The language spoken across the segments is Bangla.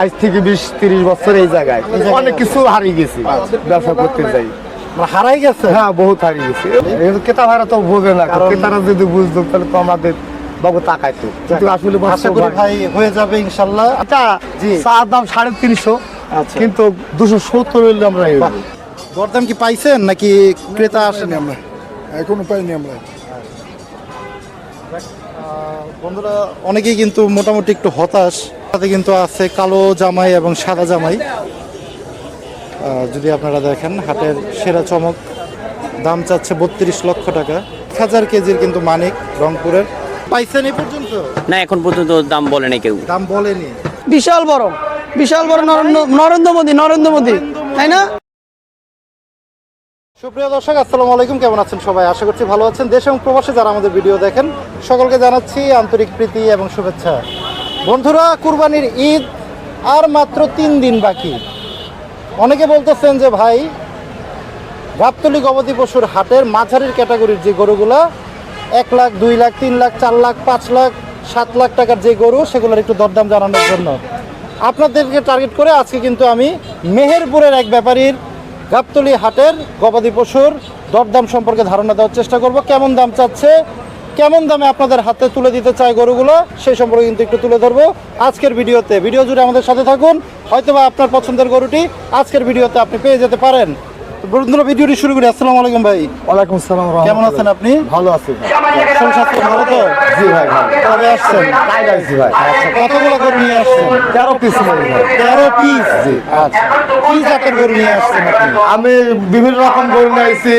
আজ থেকে 20-30 বছর এই জায়গায় অনেক কিছু হারিয়ে গেছি ব্যবসা করতে যাই। হারাই গেছে? হ্যাঁ, বহুত হারিয়ে গেছে। ক্রেতা ভাইরা তো বোঝে না, ক্রেতারা যদি বুঝতো তাহলে তো আমাদের বাবু তাকাইতো, কিন্তু আসলে আশা করি ভাই হয়ে যাবে ইনশাল্লাহ। আচ্ছা, জি, চার দাম 350, কিন্তু 270 হইলে আমরা দরদাম কি পাইছেন নাকি ক্রেতা আসেনি? আমরা এখনো পাইনি আমরা। বন্ধুরা অনেকেই কিন্তু মোটামুটি একটু হতাশ। সাথে কিন্তু আছে কালো জামাই এবং সাদা জামাই। যদি আপনারা দেখেন হাটের সেরা চমক, দাম চাচ্ছে 32 লক্ষ টাকা। 1000 কেজির কিন্তু মানিক রংপুরের। পাইছেন এই পর্যন্ত? না, এখন পর্যন্ত দাম বলেনি কেউ। দাম বলেনি। বিশাল বড় নরেন্দ্র মোদী, তাই না? সুপ্রিয় দর্শক, আসসালামু আলাইকুম। কেমন আছেন সবাই? আশা করছি ভালো আছেন। দেশ এবং প্রবাসে যারা আমাদের ভিডিও দেখেন সকলকে জানাচ্ছি আন্তরিক প্রীতি এবং শুভেচ্ছা। বন্ধুরা, কুরবানির ঈদ আর মাত্র 3 দিন বাকি। অনেকে বলতেছেন যে ভাই, গাবতলী গবাদি পশুর হাটের মাঝারির ক্যাটাগরির যে গরুগুলা 1 লাখ, 2 লাখ, 3 লাখ, 4 লাখ, 5 লাখ, 7 লাখ টাকার যে গরু, সেগুলোর একটু দরদাম জানানোর জন্য আপনাদেরকে টার্গেট করে আজকে কিন্তু আমি মেহেরপুরের এক ব্যাপারীর গাবতলী হাটের গবাদি পশুর দরদাম সম্পর্কে ধারণা দেওয়ার চেষ্টা করব। কেমন দাম চাচ্ছে, কেমন দামে আপনাদের হাতে তুলে দিতে চায় গরুগুলো, সেই সম্পর্কে কিন্তু একটু তুলে ধরবো আজকের ভিডিওতে। ভিডিও জুড়ে আমাদের সাথে থাকুন, হয়তোবা আপনার পছন্দের গরুটি আজকের ভিডিওতে আপনি পেয়ে যেতে পারেন। বন্ধুরা, ভিডিওটি শুরু করি। আসসালামু আলাইকুম ভাই। ওয়ালাইকুম আসসালাম। কেমন আছেন আপনি? ভালো আছি ভাই। শরীর স্বাস্থ্য ভালো তো? জি ভাই, ভালো। কবে আসছেন? তাই গাইছি ভাই। আচ্ছা, কতগুলো গরু নিয়ে আসছেন? 13 পিস ভাই। 13 পিস? জি। আচ্ছা, কি জাতের গরু নিয়ে আসছেন আপনি? আমি বিভিন্ন রকম গরু নিয়ে আইছি,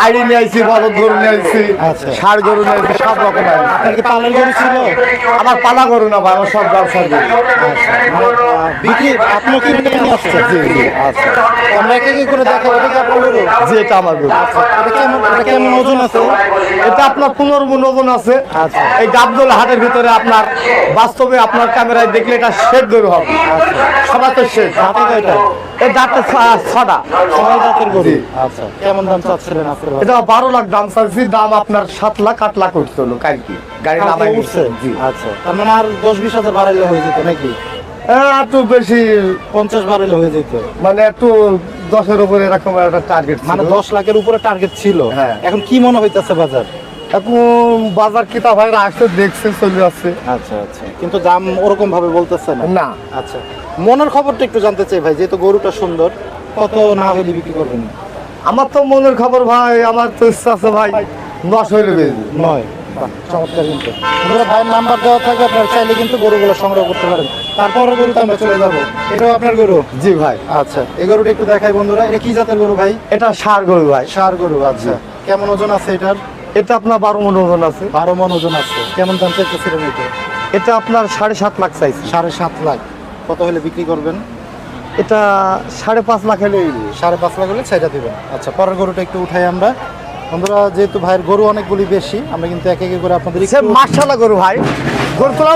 আইডি নিয়ে আইছি, বলদ গরু নিয়ে আইছি, আচ্ছা। ষাঁড় গরু নিয়ে আইছি, সব রকম আইছি। আপনার কি পালের গরু ছিল? আমার পালা গরু না ভাই, আমার সব ব্যবসার গরু। বিক্রি আপনি কি নিয়ে আসছেন? জি জি। আচ্ছা, আমরা এক এক করে দেখাবো। এটা কি আপনার গরু? জি, এটা আমার গরু। এটা কেমন ওজন আছে? এটা আপনার 15 মণ ওজন আছে। আচ্ছা। এই গাবতলী হাটের ভিতরে আপনার বাস্তবে আপনার ক্যামেরায় দেখলে এটা শেড গরু হবে। সবাই তো শেড। দাঁতে কয়টা? এই দাঁতটা 6টা। ছয় দাঁতের গরু। জি। আচ্ছা, কেমন দাম চাচ্ছিলেন আপনার? এটা 12 লাখ দাম চাইছি, দাম আপনার 7 লাখ 8 লাখ উঠছিল কালকে, গাড়ি নামাই উঠছে? জি। আচ্ছা, তার মানে আর 10-20 হাজার বাড়াইলে হয়ে যেত নাকি? একটু বেশি, 50 বাড়াইলে হয়ে যেত। মানে একটু 10-এর উপরে এরকম একটা টার্গেট, মানে 10 লাখের উপরে টার্গেট ছিল। হ্যাঁ। এখন কি মনে হইতাছে বাজার? এখন বাজার কিতা ভাইরা আসতে দেখছে, চলে যাচ্ছে। আচ্ছা আচ্ছা, কিন্তু দাম ওরকম ভাবে বলতেছে না? না। আচ্ছা, মনের খবরটা একটু জানতে চাই ভাই, যেহেতু গরুটা সুন্দর, কত না হলে বিক্রি করবেন? আমার তো মনের খবর ভাই, আমার তো ইচ্ছা আছে ভাই 10 হইলে বেশি। 9। চমৎকার। কিন্তু বন্ধুরা, ভাইয়ের নাম্বার দেওয়া থাকে, আপনারা চাইলে কিন্তু গরুগুলো সংগ্রহ করতে পারেন। তারপরে গরুতে আমরা চলে যাবো। এটাও আপনার গরু? জি ভাই। আচ্ছা, এই গরুটা একটু দেখাই বন্ধুরা। এটা কি জাতের গরু ভাই? এটা ষাঁড় গরু ভাই। ষাঁড় গরু। আচ্ছা, কেমন ওজন আছে এটার? এটা আপনার 12 মণ ওজন আছে। 12 মণ ওজন আছে। কেমন দাম চাইতেছিলেন এটা? এটা আপনার 7.5 লাখ চাইছি। 7.5 লাখ। কত হলে বিক্রি করবেন? এটা 5.5 লাখ হলে 5.5 লাখ হলে ছেড়ে দিবেন। আচ্ছা, পরের গরুটা একটু উঠাই আমরা। বন্ধুরা, যেহেতু ভাইয়ের গরু অনেকগুলি বেশি, আমরা কিন্তু এক এক করে আপনাদের সে মাশাআল্লাহ গরু ভাই। গরু তোলা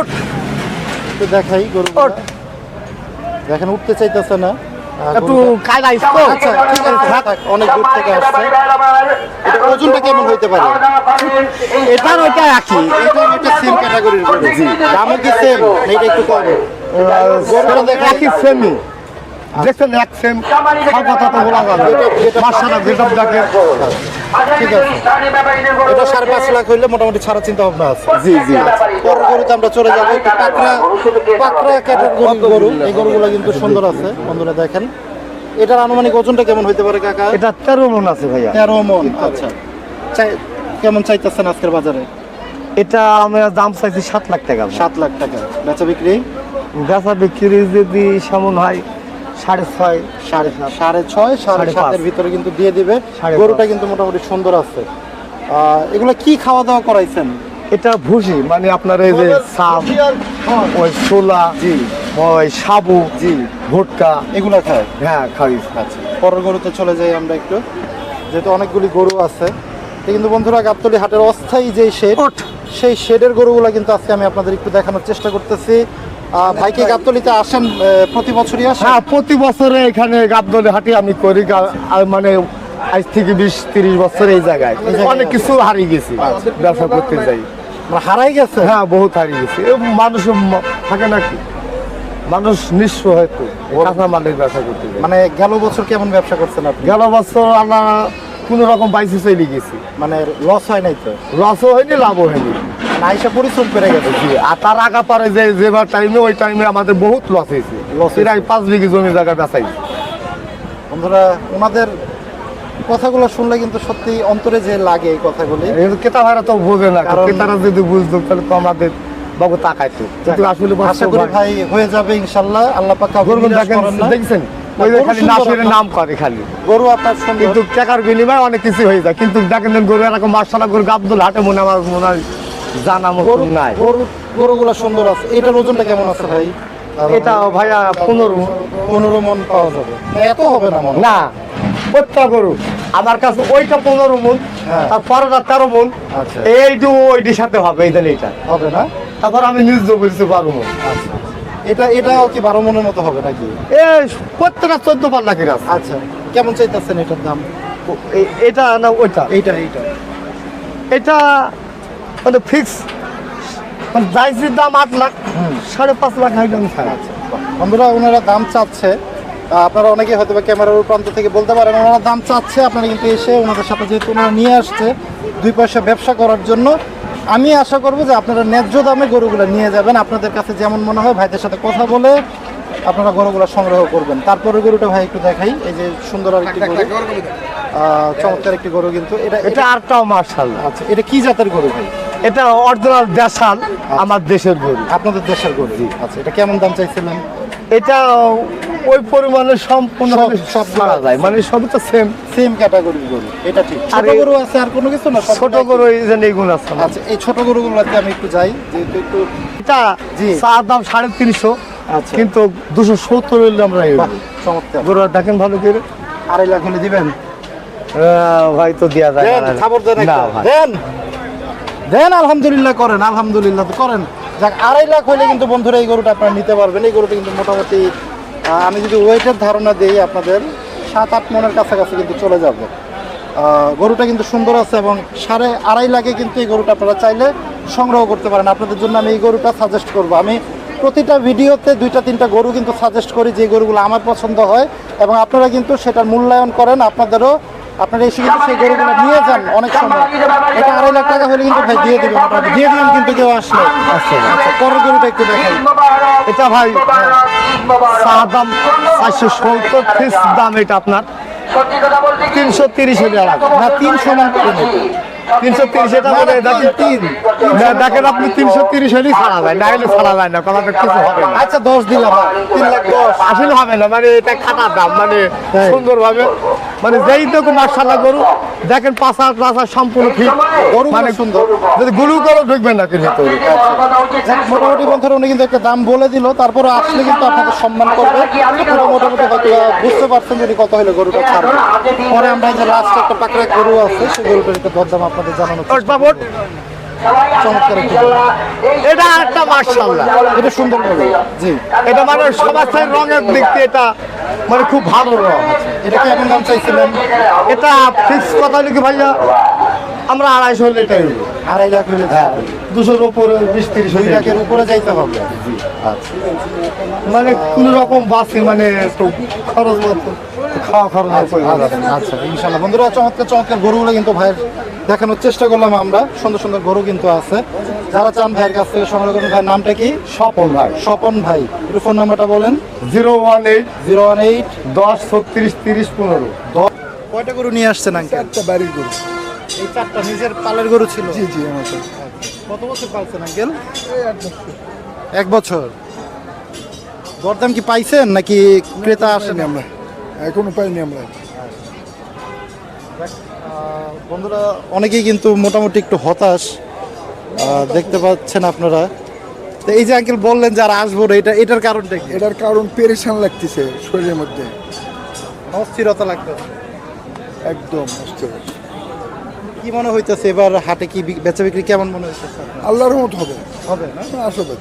একটু দেখাই। গরু দেখেন উঠতে চাইতেছে না। একটু কায়দা ইস্তো। আচ্ছা, ঠিক আছে, থাক, অনেক দূর থেকে আসছে। এটা ওজনটা কেমন হইতে পারে? এটার ওইটা একই। এটা সেম ক্যাটাগরির গরু। জি। দামও কি সেম? এটা একটু কম। গরুটা দেখে একই সেমি। দেখছেন এক সেম, সব কথা তো বলা যাবে। মাশাআল্লাহ গেটআপ দেখে। ঠিক আছে, এটা 5.5 লাখ হইলে মোটামুটি ছাড়া চিন্তা ভাবনা আছে। জি জি। পরের গরুতে আমরা চলে যাবো। একটু পাকড়া ক্যাটাগরির গরু। এই গরুগুলো কিন্তু সুন্দর আছে। বন্ধুরা দেখেন, এটার আনুমানিক ওজনটা কেমন হইতে পারে কাকা? এটা 13 মণ আছে ভাইয়া। 13 মণ। আচ্ছা, কেমন চাইতেছেন আজকের বাজারে? এটা আমি দাম চাইছি 7 লাখ টাকা। 7 লাখ টাকা। বেচা বিক্রি? বেচা বিক্রি যদি সামন হয় 6.5, 6.5, 7.5 ভিতরে কিন্তু দিয়ে দিবে। 5.5 গরুটা কিন্তু মোটামুটি সুন্দর আছে। এগুলো কি খাওয়া দাওয়া করাইছেন? এটা ভুসি, মানে আপনার এই যে সাপ, ওই ছোলা, জি, ওই সাবু, জি, ভুট্টা, এগুলা খায়। হ্যাঁ খাই। আচ্ছা, পরের গরুতে চলে যাই আমরা একটু, যেহেতু অনেকগুলি গরু আছে। তো কিন্তু বন্ধুরা, গাবতলী হাটের অস্থায়ী যে শেড, সেই শেডের গরুগুলা কিন্তু আজকে আমি আপনাদের একটু দেখানোর চেষ্টা করতেছি। ভাইকে গাবতলীতে আসেন প্রতি বছরই আসেন? হ্যাঁ, প্রতি বছরে এখানে গাবতলী হাটে আমি করি। মানে আজ থেকে 20-30 বছর এই জায়গায় অনেক কিছু হারিয়ে গেছি ব্যবসা করতে যাই। হারাই গেছে? হ্যাঁ, বহুত হারিয়ে গেছে। মানুষ থাকে নাকি। মানুষ নিঃস্ব হয়তো কাঁচা মালের ব্যবসা করতে যায়। মানে গেল বছর কেমন ব্যবসা করছেন আপনি? গেল বছর আমরা কোন রকম বাইসে চলে গেছি, মানে লস হয় নাই তো? লসও হয়নি লাভও হয়নি। মানে আইসা পরিশ্রম করে গেছে। জি, আর তার আগা পরে যেবার টাইমে ওই টাইমে আমাদের বহুত লস হয়েছে। Loss হয়েছে। প্রায় 5 বিঘি জমি জায়গা বেচাইছি। বন্ধুরা ওনাদের কথাগুলো শুনলে কিন্তু সত্যি অন্তরে যে লাগে এই কথাগুলি। কিন্তু ক্রেতা ভাইরা তো বোঝে না, কারণ- ক্রেতারা যদি বুঝতো তাহলে তো আমাদের বাবু তাকাইতো। কিন্তু আসলে আশা করি ভাই হয়ে যাবে ইনশাল্লাহ। আল্লাহ পাক কাউকে গরু নিরাশ দেখেন, করেন না। দেখছেন ওই যে গরু খালি সুন্দর নাসের আপনার। নাম করে খালি, গরু আপনার সুন্দর। কিন্তু টাকার বিনিময়ে অনেক কিছু হয়ে যায়। কিন্তু দেখেন গরু এরকম মার্শাল্লাহ গরু গাবদুল হাটে মনে আমার মনে হয় জানা মতো গরু নাই। গরুগুলো সুন্দর আছে। এটার ওজনটা কেমন আছে ভাই? এটা ভাইয়া 15 15 মন পাওয়া যাবে। এত হবে না মনে হয়। না, প্রত্যেক গরু আমার কাছে ওইটা 15 মন, হ্যাঁ। তারপরে 13 মন, আচ্ছা। এইটু ওইটির সাথে হবে এইটা। হবে না? তারপর আমি নিজ বলছি 12 মন। আচ্ছা। এটাও কি 12 মনের মতো হবে নাকি? এই প্রত্যেকটা 14 পাল্লা কিনা আছে। আচ্ছা। কেমন চাইতেছেন এটার দাম? এটা না ওইটা, এইটা এটা মানে ফিক্স মানে যাইছি দাম 8 লাখ, 5.5 লাখ হাই দাম খায়। বন্ধুরা ওনারা দাম চাচ্ছে। আপনারা অনেকে হয়তো বা ক্যামেরার প্রান্ত থেকে বলতে পারেন ওনারা দাম চাচ্ছে। আপনারা কিন্তু এসে ওনাদের সাথে যেহেতু ওনারা নিয়ে আসছে 2 পয়সা ব্যবসা করার জন্য, আমি আশা করবো যে আপনারা ন্যায্য দামে গরুগুলো নিয়ে যাবেন। আপনাদের কাছে যেমন মনে হয় ভাইদের সাথে কথা বলে আপনারা গরুগুলো সংগ্রহ করবেন। তারপরে গরুটা ভাই একটু দেখাই। এই যে সুন্দর আরেকটি গরু, চমৎকার একটি গরু কিন্তু এটা এটা আরটাও মার্শাল্লাহ। আচ্ছা, এটা কি জাতের গরু ভাই? এটা অরিজিনাল দেশাল, আমার দেশের গরু। আপনাদের দেশের গরু? আচ্ছা, এটা কেমন দাম চাইছিলেন? এটা ওই পরিমাণে সম্পূর্ণ সব করা যায়, মানে সবই তো সেম। সেম ক্যাটাগরির গরু, এটা ঠিক। আর ছোট গরু আছে আর কোনো কিছু না? সবগুলো ছোট একই? গরু এই যে এইগুলো আছে আমার। আচ্ছা, এই ছোট গরুগুলোতে আমি একটু যাই, যেহেতু একটু এটা জি। চার দাম 350, আচ্ছা। কিন্তু 270 হইলে আমরা এই বাহ, চমৎকার। গরু দেখেন ভালো করে। 2.5 লাখ হলে দিবেন? ভাই তো দেয়া যায় দেন, না। খবর দেন না একটা। ভাই, দেন দেন, আলহামদুলিল্লাহ করেন, আলহামদুলিল্লাহ তো করেন। যাক, 2.5 লাখ হলে কিন্তু বন্ধুরা এই গরুটা আপনারা নিতে পারবেন। এই গরুটা কিন্তু মোটামুটি আমি যদি ওয়েটের ধারণা দিই আপনাদের 7-8 মনের কাছাকাছি কিন্তু চলে যাবে। গরুটা কিন্তু সুন্দর আছে এবং 2.5 লাখে কিন্তু এই গরুটা আপনারা চাইলে সংগ্রহ করতে পারেন। আপনাদের জন্য আমি এই গরুটা সাজেস্ট করব। আমি প্রতিটা ভিডিওতে 2-3টা গরু কিন্তু সাজেস্ট করি, যে গরুগুলো আমার পছন্দ হয়, এবং আপনারা কিন্তু সেটার মূল্যায়ন করেন। আপনারা এসে কিন্তু সেই গরুগুলো নিয়ে যান। অনেক সময় এটা 2.5 লাখ টাকা হলে কিন্তু ভাই দিয়ে দিবেন, মোটামুটি দিয়ে দিবেন কিন্তু কেউ আসলে। আচ্ছা, পরের গরুটা একটু দেখাই। এটা ভাই চা দাম 470, ফিক্স দাম এটা আপনার 330 হলে লাগবে। না, 300 মান করে নেবে। 330 এটা বলে দেখেন 3 দেখেন আপনি 330 হলেই ছাড়া যায়, না হলে ছাড়া যায় না, কোনো কিছু হবে না। আচ্ছা, 10 দিলাম, 3,10,000। আসলে হবে না, মানে এটা খাটার দাম, মানে সুন্দরভাবে মানে যেই তো মার্শাল্লাহ গরু দেখেন পাঁচা সম্পূর্ণ ফিট গরু মানে সুন্দর। যদি গুরু করে ঢুকবেন না কিন্তু যাক, মোটামুটি বন্ধুরা উনি কিন্তু একটা দাম বলে দিল, তারপরে আসলে কিন্তু আপনাদের সম্মান করবে। আপনারা মোটামুটি হয়তো বুঝতে পারছেন যদি কত হলে গরুটা ছাড়বে। পরে আমরা এই যে লাস্ট একটা পাকড়া গরু আছে, সেই গরুটার একটু দরদাম আপনাদের জানানো চেষ্টা করব। চমৎকার একটি গরু। এটা একটা মার্শাল্লাহ, এটা সুন্দর গরু। জি, এটা মানে সমাজের রঙের দিক দিয়ে এটা মানে খুব ভালো রং। এটা কি এখন দাম চাইছিলেন? এটা ফিক্স কথা লিখে ভাইয়া আমরা 250 হলে এটাই 2.5 লাখ হলে 200-র উপরে 20-30 2 হলে লাখের উপরে যাইতে হবে। আচ্ছা, মানে কোন রকম বাসে মানে একটু খরচ মতো খাওয়া খরচ মতো হয়ে যাবে। আচ্ছা, ইনশাল্লাহ বন্ধুরা চমৎকার চমৎকার গরুগুলো কিন্তু ভাইয়ের দেখানোর চেষ্টা করলাম আমরা। সুন্দর সুন্দর গরু কিন্তু আছে। যারা চান ভাইয়ের কাছ থেকে সংগ্রহ করুন। ভাইয়ের নামটা কি? স্বপন ভাই, স্বপন ভাই। একটু ফোন নাম্বারটা বলেন। 018 018 10 36 30 15। কয়টা গরু নিয়ে আসছেন আঙ্কেল? একটা বাড়ির গরু। এই 4টা নিজের পালের গরু ছিল? জি জি আমার তো। কত বছর পালছেন আঙ্কেল? 1 বছর। দরদাম কি পাইছেন নাকি ক্রেতা আসেন? আমরা এখনো পাইনি আমরা। বন্ধুরা অনেকেই কিন্তু মোটামুটি একটু হতাশ দেখতে পাচ্ছেন আপনারা। তো এই যে আঙ্কেল বললেন যারা আসবো না, এটার কারণটা কি? এটার কারণ পেরেশান লাগতেছে শরীরের মধ্যে, অস্থিরতা লাগতেছে। একদম অস্থির। কি মনে হইতেছে এবার হাটে কি বেচা বিক্রি কেমন মনে হইতেছে আপনার? আল্লাহর মত হবে, হবে না? আসবে।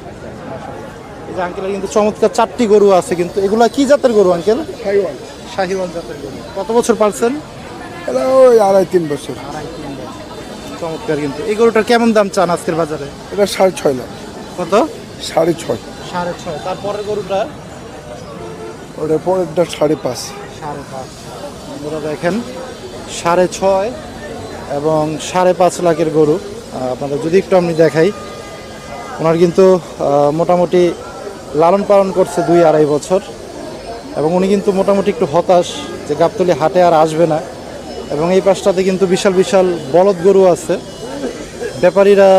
এই যে আঙ্কেলের কিন্তু চমৎকার 4টি গরু আছে, কিন্তু এগুলা কি জাতের গরু আঙ্কেল? খাইওয়াল শাহিওয়াল জাতের গরু। কত বছর পালছেন? এটা ওই 2.5-3 বছর। চমৎকার। কিন্তু এই গরুটার কেমন দাম চান আজকের বাজারে? এটা 6.5 লাখ। কত? 6.5। 6.5, তারপরের গরুটা ওটা পরেরটা 5.5। 5.5। বন্ধুরা দেখেন 6.5 এবং 5.5 লাখের গরু। আপনাদের যদি একটু আমি দেখাই, ওনার কিন্তু মোটামুটি লালন পালন করছে 2-2.5 বছর, এবং উনি কিন্তু মোটামুটি একটু হতাশ যে গাবতলী হাটে আর আসবে না। এবং এই পাশটাতে কিন্তু বিশাল বিশাল বলদ গরু আছে। ব্যাপারীরা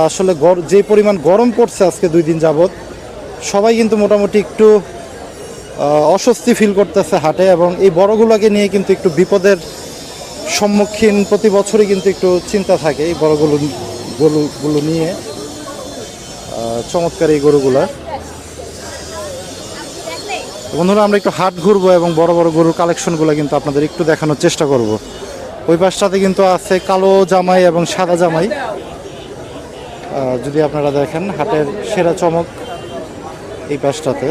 আসলে যে পরিমাণ গরম পড়ছে আজকে 2 দিন যাবত, সবাই কিন্তু মোটামুটি একটু অস্বস্তি ফিল করতেছে হাটে, এবং এই বড়গুলোকে নিয়ে কিন্তু একটু বিপদের সম্মুখীন প্রতি বছরই কিন্তু একটু চিন্তা থাকে এই গরুগুলো নিয়ে। চমৎকার এই গরুগুলা। বন্ধুরা, আমরা একটু হাট ঘুরবো এবং বড় বড় গরুর কালেকশনগুলো কিন্তু আপনাদের একটু দেখানোর চেষ্টা করব। ওই পাশটাতে কিন্তু আছে কালো জামাই এবং সাদা জামাই। যদি আপনারা দেখেন, হাটের সেরা চমক এই পাশটাতে।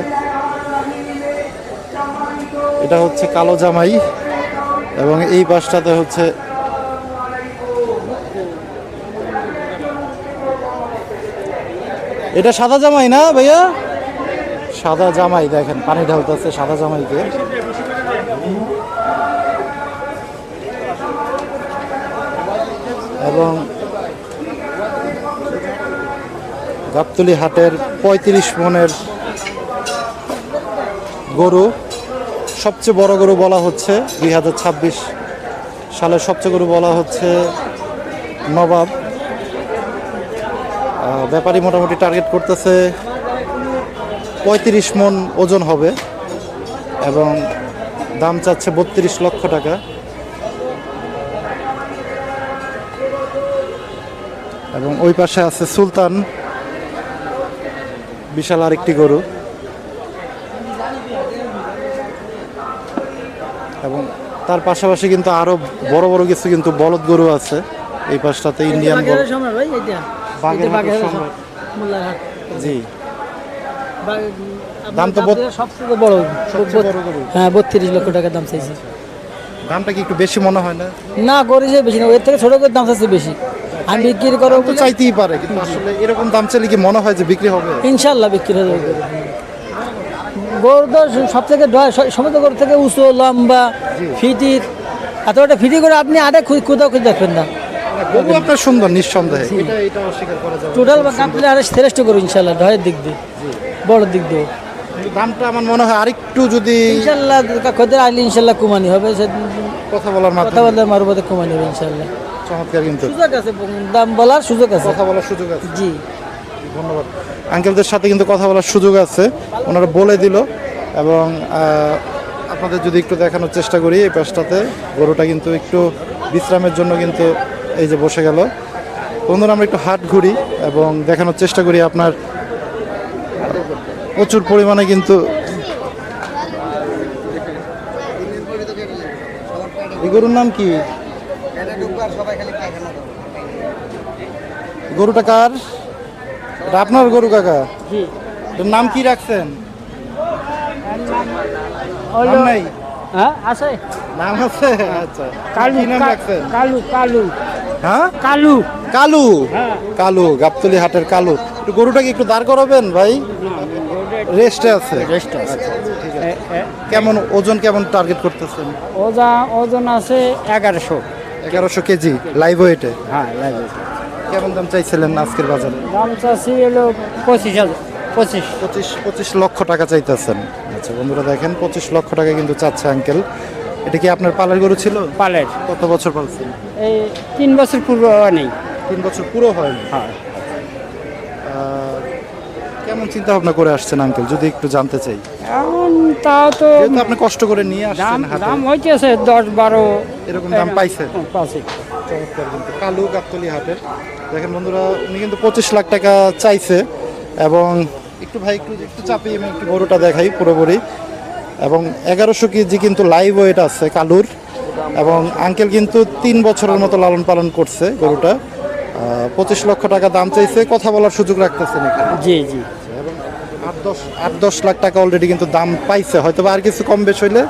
এটা হচ্ছে কালো জামাই, এবং এই পাশটাতে হচ্ছে এটা সাদা জামাই না ভাইয়া? সাদা জামাই, দেখেন পানি ঢালতেছে সাদা জামাইকে। এবং গাবতলী হাটের 35 মনের গরু, সবচেয়ে বড় গরু বলা হচ্ছে 2026 সালের সবচেয়ে গরু বলা হচ্ছে নবাব। ব্যাপারী মোটামুটি টার্গেট করতেছে 35 মন ওজন হবে, এবং দাম চাচ্ছে 32 লক্ষ টাকা। এবং ওই পাশে আছে সুলতান, বিশাল আরেকটি গরু। এবং তার পাশাপাশি কিন্তু আরো বড় বড় কিছু কিন্তু বলদ গরু আছে এই পাশটাতে। ইন্ডিয়ান বাগেরহাটের সম্রাট। জি, দাম তো সবচেয়ে বড়, সবচেয়ে বড় গরু। হ্যাঁ 32 লক্ষ টাকা দাম চাইছি। দামটা কি একটু বেশি মনে হয় না? না, গরু যে বেশি না, এর থেকে ছোট করে দাম চাইছে বেশি। আমি বিক্রি করবো তো চাইতেই পারে, কিন্তু আসলে এরকম দাম চাইলে কি মনে হয় যে বিক্রি হবে? ইনশাল্লাহ বিক্রি হয়ে যাবে। গরু তো সব থেকে সমস্ত গরু থেকে উঁচু লম্বা ফিটির, এতটা ফিটি করে আপনি আরে কোথাও দেখবেন না। গরু আপনার সুন্দর নিঃসন্দেহে, এটা অস্বীকার করা যাবে না। টোটাল বা কাপড়ে আরে শ্রেষ্ঠ গরু ইনশাল্লাহ, ঢয়ের দিক দিয়ে বড় দিক দিয়ে। দামটা আমার মনে হয় আরেকটু যদি ইনশাল্লাহ খদ্দের আসলে ইনশাল্লাহ কুমানি হবে, কথা বলার কথা মাধ্যমে। বললে মারুবাদে কুমানি হবে ইনশাল্লাহ। চমৎকার, কিন্তু সুযোগ আছে, দাম বলার সুযোগ আছে। কথা বলার সুযোগ আছে। জি, ধন্যবাদ। আঙ্কেলদের সাথে কিন্তু কথা বলার সুযোগ আছে, ওনারা বলে দিল। এবং আপনাদের যদি একটু দেখানোর চেষ্টা করি, এই পাশটাতে গরুটা কিন্তু একটু বিশ্রামের জন্য কিন্তু এই যে বসে গেল। বন্ধুরা, আমরা একটু হাট ঘুরি এবং দেখানোর চেষ্টা করি। আপনার প্রচুর পরিমাণে কিন্তু এই গরুর নাম কি? গরুটা কার? এটা আপনার গরু কাকা? এটার নাম কি রাখছেন? নাম নাই? হ্যাঁ আছে, নাম আছে? আচ্ছা, কালু, কি নাম রাখছেন? কালু কালু হ্যাঁ, কালু। কালু। কালু, গাবতলী হাটের কালু। একটু গরুটাকে একটু দাঁড় করাবেন ভাই, রেস্টে আছে। আচ্ছা, ঠিক আছে। কেমন ওজন, কেমন টার্গেট করতেছেন? ওজন আছে 1100। 1100 কেজি লাইভ ওয়েটে। হ্যাঁ, কেমন দাম চাইছিলেন আজকের বাজারে? দাম চাচ্ছি হলো 25 25 লক্ষ টাকা চাইতেছেন। আচ্ছা বন্ধুরা, দেখেন 25 লক্ষ টাকা কিন্তু চাচ্ছে আঙ্কেল। এটা কি আপনার পালের গরু ছিল? পালের। কত বছর পালছেন? এই 3 বছর পুরো নেই। 3 বছর পুরো হয়নি। হ্যাঁ। কেমন চিন্তা ভাবনা করে আসছেন আঙ্কেল, যদি একটু জানতে চাই? এখন তাও তো যেহেতু আপনি কষ্ট করে নিয়ে আসছেন হাতে, দাম হইতেছে 10-12 এরকম দাম পাইছেন। পাচ্ছি। চমৎকার, কিন্তু কালু গাবতলী হাটের। দেখেন বন্ধুরা, উনি কিন্তু 25 লাখ টাকা চাইছে। এবং একটু ভাই একটু চাপিয়ে আমি একটু গরুটা দেখাই পুরোপুরি। এবং 1100 কেজি কিন্তু লাইভ ওয়েট আছে কালুর। এবং আঙ্কেল কিন্তু 3 বছরের মতো লালন পালন করছে গরুটা। 25 লক্ষ টাকা দাম চাইছে, কথা বলার সুযোগ রাখতেছেন এখানে। জি জি। এবং 8-10 লাখ টাকা অলরেডি কিন্তু দাম পাইছে, হয়তো আর কিছু কম বেশ হইলে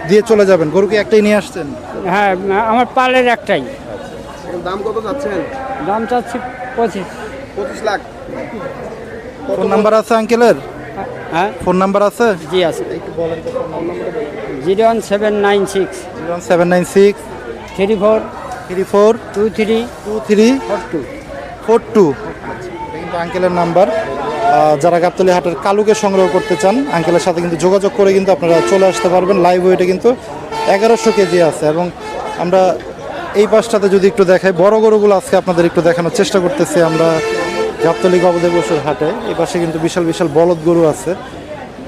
দিয়ে চলে যাবেন। গরু কি একটাই নিয়ে আসছেন? হ্যাঁ, আমার পালের একটাই। দাম কত যাচ্ছেন? দাম চাচ্ছি 25 লাখ। ফোন নাম্বার আছে আঙ্কেলের? হ্যাঁ ফোন নাম্বার আছে? জি আছে। একটু বলেন তো ফোন নাম্বারটা বলুন। 01796 0796 34 34 23 23 42। এটা কিন্তু আঙ্কেলের নাম্বার। যারা গাবতলী হাটের কালুকে সংগ্রহ করতে চান আঙ্কেলের সাথে কিন্তু যোগাযোগ করে কিন্তু আপনারা চলে আসতে পারবেন। লাইভ ওয়েটে কিন্তু 1100 কেজি আছে। এবং আমরা এই পাশটাতে যদি একটু দেখাই, বড় গরুগুলো আজকে আপনাদের একটু দেখানোর চেষ্টা করতেছি আমরা গাবতলী গবাদি পশুর হাটে। এই পাশে কিন্তু বিশাল বিশাল বলদ গরু আছে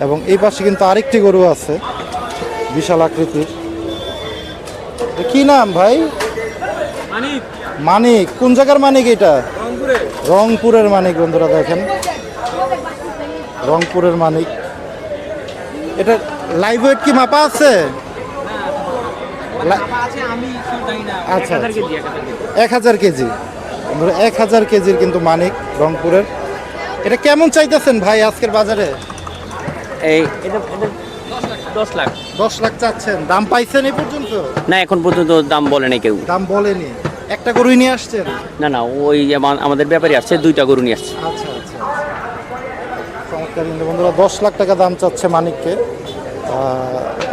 এবং এই পাশে কিন্তু আরেকটি গরু আছে বিশাল আকৃতির। কি নাম ভাই? মানিক। কোন জায়গার মানিক এটা? রংপুরের মানিক। বন্ধুরা দেখেন, রংপুরের মানিক। এটা লাইভ ওয়েট কি মাপা আছে? আচ্ছা, 1000 কেজি। 1000 কেজির কিন্তু মানিক রংপুরের। এটা কেমন চাইতেছেন ভাই আজকের বাজারে? এটা 10 লাখ। 10 লাখ চাচ্ছেন। দাম পাইছেন এই পর্যন্ত? না, এখন পর্যন্ত দাম বলে নাই কেউ। দাম বলেনি। একটা গরুই নিয়ে আসছেন? না না, ওই আমাদের ব্যাপারী আসছে, 2টা গরু নিয়ে আসছে। আচ্ছা আচ্ছা, চমৎকার। কিন্তু বন্ধুরা 10 লাখ টাকা দাম চাচ্ছে মানিককে।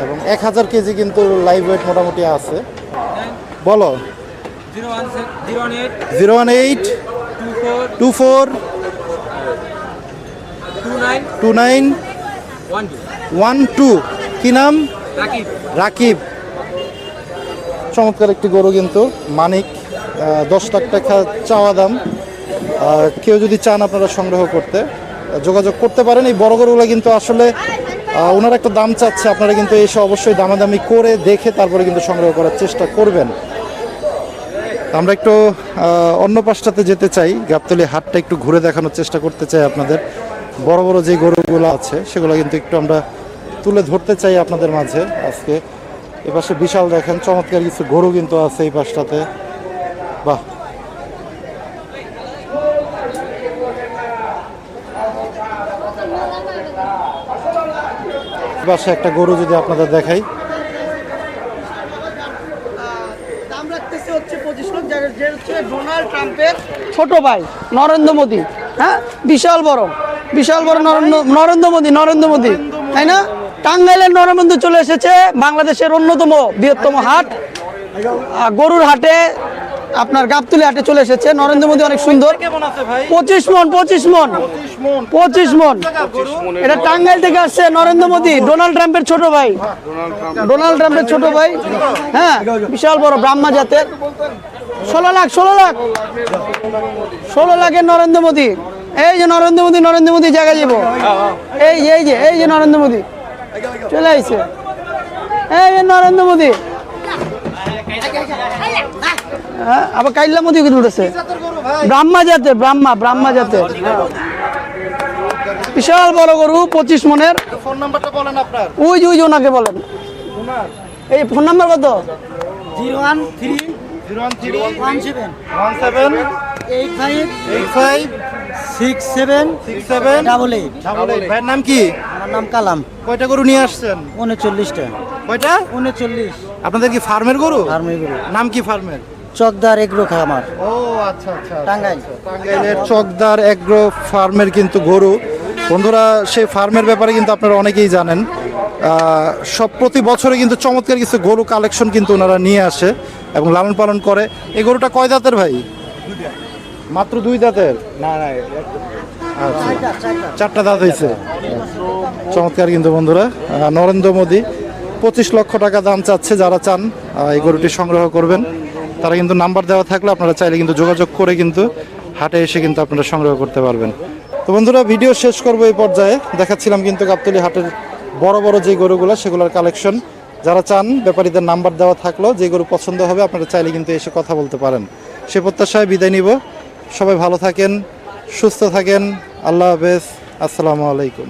এবং 1000 কেজি কিন্তু লাইভ ওয়েট মোটামুটি আছে। বলো। 018 24 29 12। কি নাম? রাকিব। চমৎকার একটি গরু কিন্তু মানিক। 10 লাখ টাকা চাওয়া দাম। কেউ যদি চান আপনারা সংগ্রহ করতে যোগাযোগ করতে পারেন। এই বড় গরুগুলো কিন্তু আসলে ওনার একটা দাম চাচ্ছে, আপনারা কিন্তু এসে অবশ্যই দামাদামি করে দেখে তারপরে কিন্তু সংগ্রহ করার চেষ্টা করবেন। আমরা একটু অন্য পাশটাতে যেতে চাই, গাবতলী হাটটা একটু ঘুরে দেখানোর চেষ্টা করতে চাই আপনাদের। বড় বড় যে গরুগুলো আছে সেগুলো কিন্তু একটু আমরা তুলে ধরতে চাই আপনাদের মাঝে আজকে। এপাশে বিশাল দেখেন চমৎকার কিছু গরু কিন্তু আছে এই পাশটাতে। বাহ, পাশে একটা গরু যদি আপনাদের দেখাই, দাম রাখতেছে হচ্ছে 25 লাখ, যে হচ্ছে ডোনাল্ড ট্রাম্পের ছোট ভাই নরেন্দ্র মোদি। হ্যাঁ, বিশাল বড় নরেন্দ্র মোদি, তাই না? টাঙ্গাইলের নরেন্দ্র মোদি চলে এসেছে বাংলাদেশের অন্যতম বৃহত্তম হাট গরুর হাটে, আপনার গাবতলী হাটে চলে এসেছে নরেন্দ্র মোদি। অনেক সুন্দর। 25 মন। এটা টাঙ্গাইল থেকে আসছে নরেন্দ্র মোদি, ডোনাল্ড ট্রাম্পের ছোট ভাই। হ্যাঁ, বিশাল বড় ব্রাহ্মা জাতের। 16 লাখের নরেন্দ্র মোদি। এই যে নরেন্দ্র মোদি জায়গা যাব। এই যে নরেন্দ্র মোদি চলে আসছে। এই যে নরেন্দ্র মোদি। হ্যাঁ, আবার কাইল্লা মোদি উঠেছে। ব্রাহ্মা জাতের বিশাল বড় গরু, 25 মনের। ফোন নাম্বারটা বলেন আপনার। ওই যে ওনাকে বলেন। এই ফোন নাম্বার কত? 013 17 85 67 88। ভাইয়ের নাম কি? আমার নাম কালাম। কয়টা গরু নিয়ে আসছেন? 39টা। কয়টা? 39 আপনাদের কি ফার্মের গরু? ফার্মের গরু। নাম কি ফার্মের? চকদার এগ্রো খামার, ও আচ্ছা আচ্ছা, টাঙ্গাইল। টাঙ্গাইলের চকদার এগ্রো ফার্মের কিন্তু গরু। বন্ধুরা, সেই ফার্মের ব্যাপারে কিন্তু আপনারা অনেকেই জানেন। সব প্রতি বছরে কিন্তু চমৎকার কিছু গরু কালেকশন কিন্তু ওনারা নিয়ে আসে এবং লালন পালন করে। এই গরুটা কয় দাঁতের ভাই? মাত্র 2 দাঁতের? আচ্ছা, 4টা দাঁত হয়েছে। চমৎকার কিন্তু বন্ধুরা। নরেন্দ্র মোদি 25 লক্ষ টাকা দাম চাচ্ছে। যারা চান এই গরুটি সংগ্রহ করবেন তারা কিন্তু নাম্বার দেওয়া থাকলে আপনারা চাইলে কিন্তু যোগাযোগ করে কিন্তু হাটে এসে কিন্তু আপনারা সংগ্রহ করতে পারবেন। তো বন্ধুরা, ভিডিও শেষ করবো এই পর্যায়ে। দেখাচ্ছিলাম কিন্তু গাবতলী হাটের বড় বড় যে গরুগুলো সেগুলোর কালেকশন। যারা চান ব্যাপারীদের নাম্বার দেওয়া থাকলো, যে গরু পছন্দ হবে আপনারা চাইলে কিন্তু এসে কথা বলতে পারেন। সে প্রত্যাশায় বিদায় নিব। সবাই ভালো থাকেন, সুস্থ থাকেন। আল্লাহ হাফেজ। আসসালামু আলাইকুম।